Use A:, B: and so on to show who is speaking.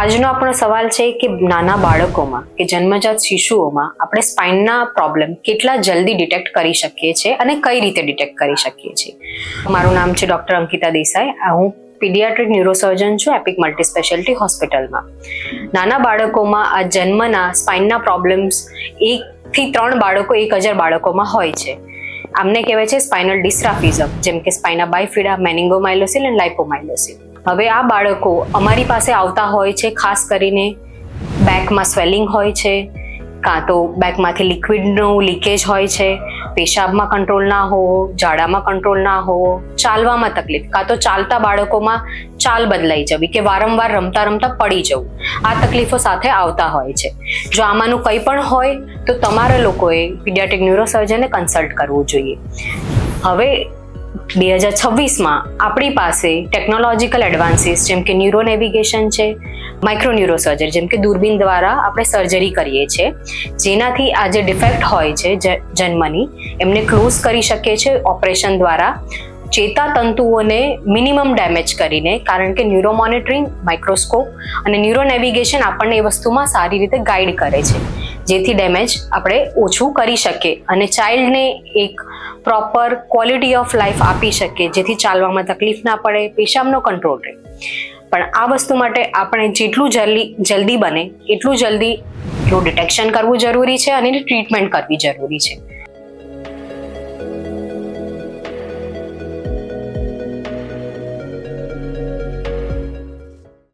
A: આજનો આપણો સવાલ છે કે નાના બાળકોમાં કે જન્મજાત શિશુઓમાં આપણે સ્પાઇનના પ્રોબ્લેમ કેટલા જલ્દી ડિટેક્ટ કરી શકીએ છીએ અને કઈ રીતે ડિટેક્ટ કરી શકીએ છીએ. મારું નામ છે ડૉક્ટર અંકિતા દેસાઈ. હું પીડિયાટ્રિક ન્યુરોસર્જન છું એપિક મલ્ટી સ્પેશિયાલિટી હોસ્પિટલમાં. નાના બાળકોમાં આ જન્મના સ્પાઇનના પ્રોબ્લેમ્સ 1 થી 3 બાળકો 1000 બાળકોમાં હોય છે. આમને કહેવાય છે સ્પાઇનલ ડિસ્ટ્રાફિઝમ, જેમ કે સ્પાઇના બાયફિડા, મેનિંગોમાઇલોસિલ અને લાઇપોમાઇલોસિલ. હવે આ બાળકો અમારી પાસે આવતા હોય છે ખાસ કરીને બેકમાં સ્વેલિંગ હોય છે, કાં તો બેકમાંથી લિક્વિડનું લીકેજ હોય છે, પેશાબમાં કંટ્રોલ ના હોવો, ઝાડામાં કંટ્રોલ ના હોવો, ચાલવામાં તકલીફ, કાં તો ચાલતા બાળકોમાં ચાલ બદલાઈ જવી કે વારંવાર રમતા રમતા પડી જવું, આ તકલીફો સાથે આવતા હોય છે. જો આમાંનું કંઈ પણ હોય તો તમારા લોકોએ પીડિયાટ્રિક ન્યુરોસર્જનને કન્સલ્ટ કરવું જોઈએ. હવે 2026માં આપણી પાસે ટેકનોલોજીકલ એડવાન્સીસ જેમ કે ન્યુરો નેવિગેશન છે, માઇક્રો ન્યુરોસર્જરી જેમ કે દૂરબીન દ્વારા આપણે સર્જરી કરીએ છીએ, જેનાથી આ જે ડિફેક્ટ હોય છે જન્મની એમને ક્લોઝ કરી શકીએ છીએ ઓપરેશન દ્વારા, ચેતાતંતુઓને મિનિમમ ડેમેજ કરીને. કારણ કે ન્યુરો મોનિટરિંગ, માઇક્રોસ્કોપ અને ન્યુરો નેવિગેશન આપણને એ વસ્તુમાં સારી રીતે ગાઈડ કરે છે, જેથી ડેમેજ આપણે ઓછું કરી શકીએ અને ચાઇલ્ડને એક પ્રોપર ક્વોલિટી ઓફ લાઈફ આપી શકીએ, જેથી ચાલવામાં તકલીફ ના પડે, પેશાબનો કંટ્રોલ રહે. પણ આ વસ્તુ માટે આપણે જેટલું જલ્દી બને એટલું જલ્દી એનું ડિટેક્શન કરવું જરૂરી છે અને એની ટ્રીટમેન્ટ કરવી જરૂરી છે.